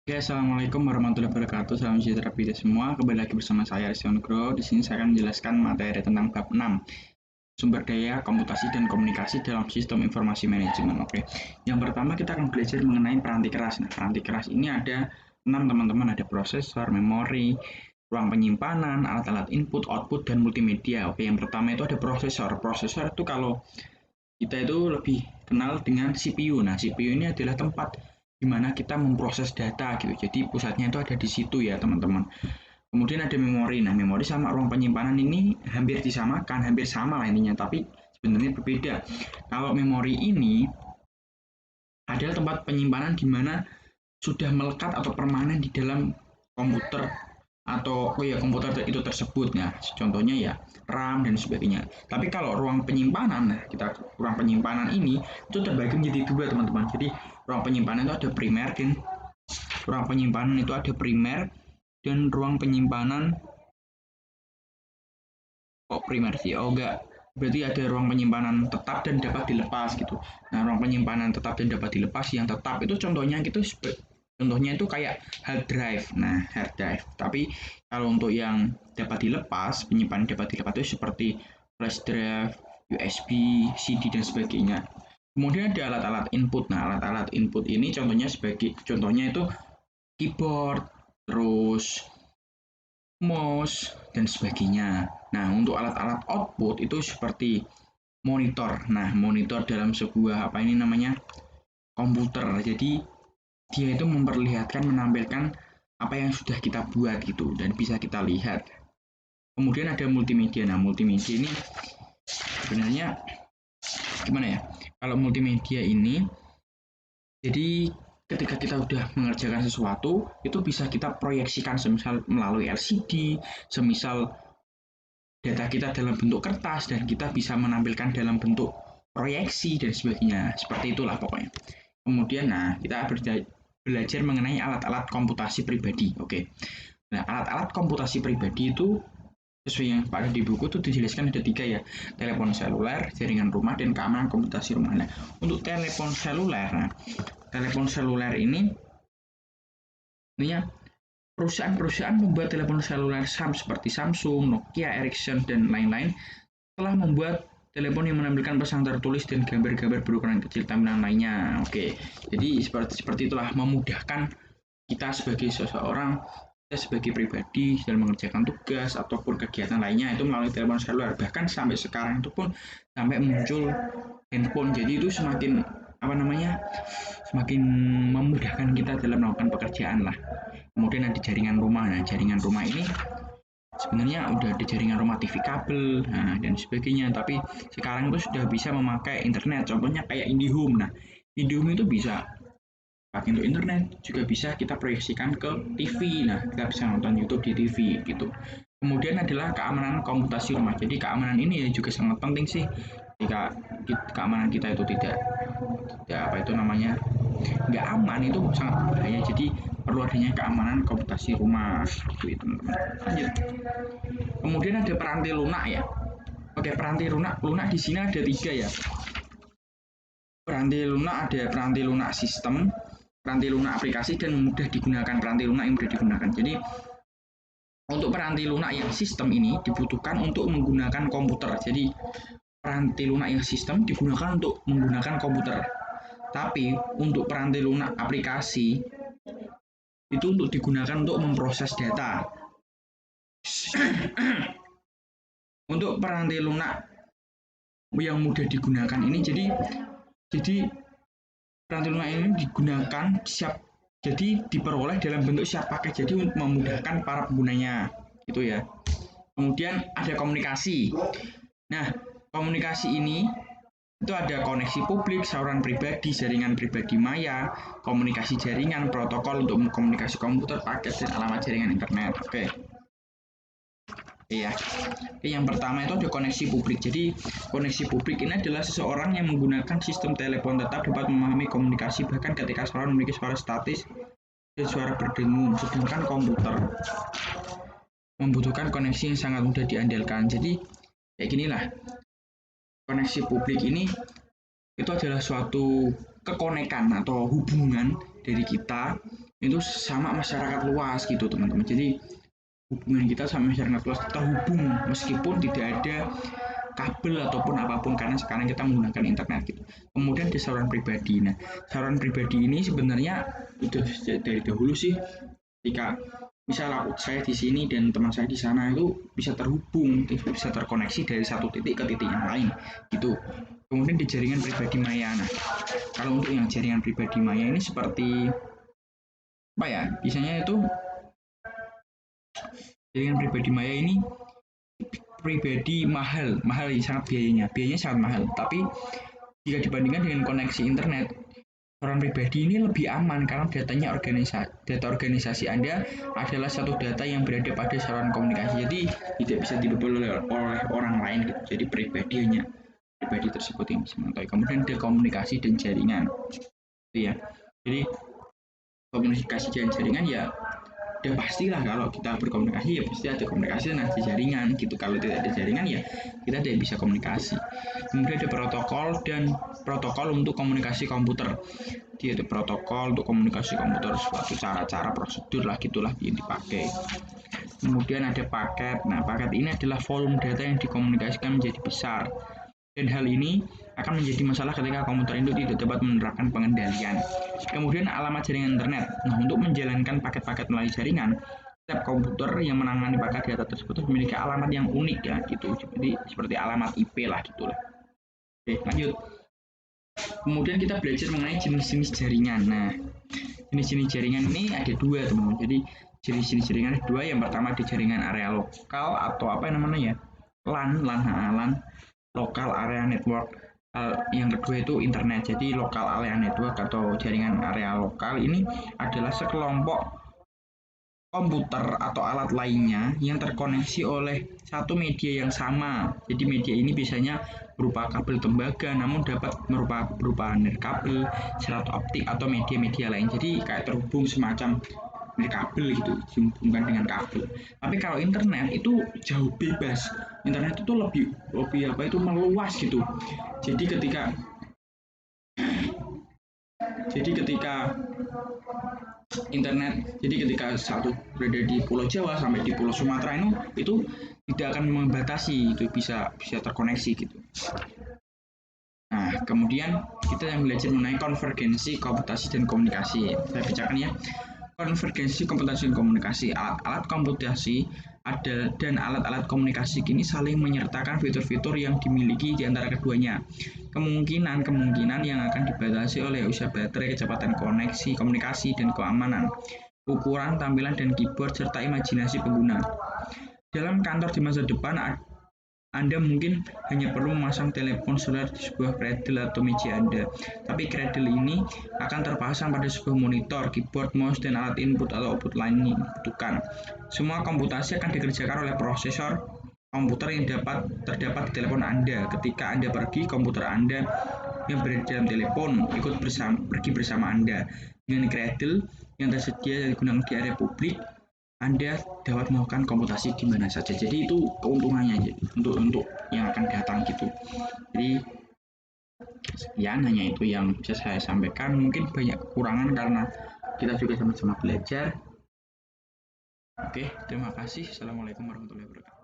Oke, assalamualaikum warahmatullahi wabarakatuh. Salam sejahtera kita semua. Kembali lagi bersama saya Rizky Nugroho. Di sini saya akan menjelaskan materi tentang bab 6, sumber daya, komputasi dan komunikasi dalam sistem informasi manajemen. Oke. Yang pertama kita akan belajar mengenai peranti keras. Nah, peranti keras ini ada 6 teman-teman, ada prosesor, memori, ruang penyimpanan, alat-alat input, output dan multimedia. Oke, yang pertama itu ada prosesor. Prosesor itu kalau kita itu lebih kenal dengan CPU. Nah, CPU ini adalah tempat di mana kita memproses data gitu. Jadi pusatnya itu ada di situ ya, teman-teman. Kemudian ada memori. Nah, memori sama ruang penyimpanan ini hampir disamakan, hampir sama lah intinya, tapi sebenarnya berbeda. Kalau memori ini adalah tempat penyimpanan di mana sudah melekat atau permanen di dalam komputer atau komputer itu tersebut. Nah, contohnya ya RAM dan sebagainya. Tapi kalau ruang penyimpanan, nah kita ruang penyimpanan ini itu terbagi menjadi dua, teman-teman. Jadi ruang penyimpanan itu ada primer dan ruang penyimpanan itu ada primer dan ruang penyimpanan primer sih. Oh enggak. Berarti ada ruang penyimpanan tetap dan dapat dilepas gitu. Nah, ruang penyimpanan tetap dan dapat dilepas yang tetap itu contohnya itu kayak hard drive. Nah, hard drive. Tapi kalau untuk yang dapat dilepas, penyimpanan dapat dilepas itu seperti flash drive, USB, CD dan sebagainya. Kemudian ada alat-alat input. Nah, alat-alat input ini contohnya itu keyboard, terus mouse dan sebagainya. Nah, untuk alat-alat output itu seperti monitor. Nah, monitor dalam sebuah apa ini namanya komputer. Jadi dia itu menampilkan apa yang sudah kita buat gitu dan bisa kita lihat. Kemudian ada multimedia. Nah, multimedia ini sebenarnya gimana ya? Kalau multimedia ini jadi ketika kita udah mengerjakan sesuatu, itu bisa kita proyeksikan semisal melalui LCD, semisal data kita dalam bentuk kertas dan kita bisa menampilkan dalam bentuk proyeksi dan sebagainya. Seperti itulah pokoknya. Kemudian kita belajar mengenai alat-alat komputasi pribadi. Oke. Nah, alat-alat komputasi pribadi itu sesuai yang pada di buku itu dijelaskan ada 3 ya. Telepon seluler, jaringan rumah, dan keamanan komputasi rumah. Nah, untuk telepon seluler ini perusahaan-perusahaan membuat telepon seluler seperti Samsung, Nokia, Ericsson, dan lain-lain telah membuat telepon yang menampilkan pesan tertulis dan gambar-gambar berukuran kecil tampilan lainnya. Oke, jadi seperti itulah memudahkan kita sebagai seseorang, kita sebagai pribadi dalam mengerjakan tugas ataupun kegiatan lainnya itu melalui telepon seluler. Bahkan sampai sekarang itu pun sampai muncul handphone. Jadi itu semakin apa namanya semakin memudahkan kita dalam melakukan pekerjaan lah. Kemudian ada jaringan rumah. Nah, jaringan rumah ini sebenarnya udah ada jaringan rumah TV kabel, dan sebagainya. Tapi sekarang itu sudah bisa memakai internet. Contohnya kayak IndiHome. Nah, IndiHome itu bisa pakai untuk internet, juga bisa kita proyeksikan ke TV. Nah, kita bisa nonton YouTube di TV gitu. Kemudian adalah keamanan komputasi rumah. Jadi keamanan ini ya juga sangat penting sih. Jika keamanan kita itu tidak apa itu namanya nggak aman, itu sangat berbahaya. Jadi perlu adanya keamanan komputasi rumah gitu, teman-teman. Lanjut. Kemudian ada peranti lunak ya. Oke, peranti lunak di sini ada 3 ya. Peranti lunak ada peranti lunak sistem, peranti lunak aplikasi, dan mudah digunakan. Peranti lunak yang mudah digunakan. Jadi untuk peranti lunak yang sistem ini dibutuhkan untuk menggunakan komputer. Jadi peranti lunak yang sistem digunakan untuk menggunakan komputer. Tapi untuk peranti lunak aplikasi itu untuk digunakan untuk memproses data. Untuk peranti lunak yang mudah digunakan ini jadi peranti lunak ini digunakan jadi diperoleh dalam bentuk siap pakai, jadi untuk memudahkan para penggunanya gitu ya. Kemudian ada komunikasi. Nah, komunikasi ini itu ada koneksi publik, saluran pribadi, jaringan pribadi maya, komunikasi jaringan, protokol untuk komunikasi komputer, paket, dan alamat jaringan internet. Oke. Iya. Yang pertama itu ada koneksi publik. Jadi koneksi publik ini adalah seseorang yang menggunakan sistem telepon tetap dapat memahami komunikasi bahkan ketika saluran memiliki suara statis dan suara berdengung. Sedangkan komputer membutuhkan koneksi yang sangat mudah diandalkan. Jadi kayak ginilah, koneksi publik ini itu adalah suatu kekonekan atau hubungan dari kita itu sama masyarakat luas gitu teman-teman. Jadi hubungan kita sama masyarakat luas terhubung meskipun tidak ada kabel ataupun apapun karena sekarang kita menggunakan internet gitu. Kemudian di saluran pribadi. Nah, saluran pribadi ini sebenarnya itu dari dahulu sih ketika misal saya di sini dan teman saya di sana itu bisa terhubung, bisa terkoneksi dari satu titik ke titik yang lain gitu. Kemudian di jaringan pribadi maya. Nah, kalau untuk yang jaringan pribadi maya ini seperti apa ya? Biasanya itu jaringan pribadi maya ini pribadi mahal, mahal sangat biayanya sangat mahal. Tapi jika dibandingkan dengan koneksi internet, orang pribadi ini lebih aman karena data organisasi Anda adalah satu data yang berada pada saluran komunikasi. Jadi tidak bisa dibobol oleh orang lain gitu. Jadi pribadi tersebut yang bisa mengetahui. Kemudian ada komunikasi dan jaringan. Itu ya. Jadi komunikasi dan jaringan ya udah pastilah kalau kita berkomunikasi ya pasti ada komunikasi dan ada jaringan gitu. Kalau tidak ada jaringan ya kita tidak bisa komunikasi. Kemudian ada protokol untuk komunikasi komputer. Dia ada protokol untuk komunikasi komputer, suatu cara-cara prosedur lah gitulah yang dipakai. Kemudian ada paket. Nah, paket ini adalah volume data yang dikomunikasikan menjadi besar. Dan hal ini akan menjadi masalah ketika komputer itu tidak dapat menerapkan pengendalian. Kemudian alamat jaringan internet. Nah, untuk menjalankan paket-paket melalui jaringan, setiap komputer yang menangani paket data tersebut memiliki alamat yang unik ya gitu. Jadi seperti alamat IP lah gitulah. Oke, lanjut. Kemudian kita belajar mengenai jenis-jenis jaringan. Nah, jenis-jenis jaringan ini ada dua teman-teman. Jadi jenis-jenis jaringan ada dua. Yang pertama di jaringan area lokal atau apa namanya ya? LAN, local area network. Yang kedua itu internet. Jadi local area network atau jaringan area lokal ini adalah sekelompok komputer atau alat lainnya yang terkoneksi oleh satu media yang sama. Jadi media ini biasanya berupa kabel tembaga, namun dapat berupa nirkabel, serat optik atau media-media lain. Jadi kayak terhubung semacam nirkabel gitu, dihubungkan dengan kabel. Tapi kalau internet itu jauh bebas. Internet itu lebih apa itu meluas gitu. Jadi ketika internet, jadi ketika satu berada di Pulau Jawa sampai di Pulau Sumatera itu tidak akan membatasi, itu bisa terkoneksi gitu. Nah, kemudian kita yang belajar mengenai konvergensi komputasi dan komunikasi. Saya bacakan ya. Konvergensi komputasi dan komunikasi. Alat-alat komputasi dan alat-alat komunikasi kini saling menyertakan fitur-fitur yang dimiliki di antara keduanya. Kemungkinan yang akan dibatasi oleh usia baterai, kecepatan koneksi, komunikasi, dan keamanan, ukuran, tampilan, dan keyboard, serta imajinasi pengguna. Dalam kantor di masa depan, Anda mungkin hanya perlu memasang telepon seluler di sebuah cradle atau meja Anda, tapi cradle ini akan terpasang pada sebuah monitor, keyboard, mouse, dan alat input atau output lain yang dibutuhkan. Semua komputasi akan dikerjakan oleh prosesor komputer yang terdapat di telepon Anda. Ketika Anda pergi, komputer Anda yang berada dalam telepon pergi bersama Anda. Dengan cradle yang tersedia dan digunakan di area publik, Anda dapat melakukan komputasi di mana saja. Jadi itu keuntungannya aja untuk yang akan datang gitu. Jadi sekian hanya itu yang bisa saya sampaikan. Mungkin banyak kekurangan karena kita juga sama-sama belajar. Oke, terima kasih. Assalamualaikum warahmatullahi wabarakatuh.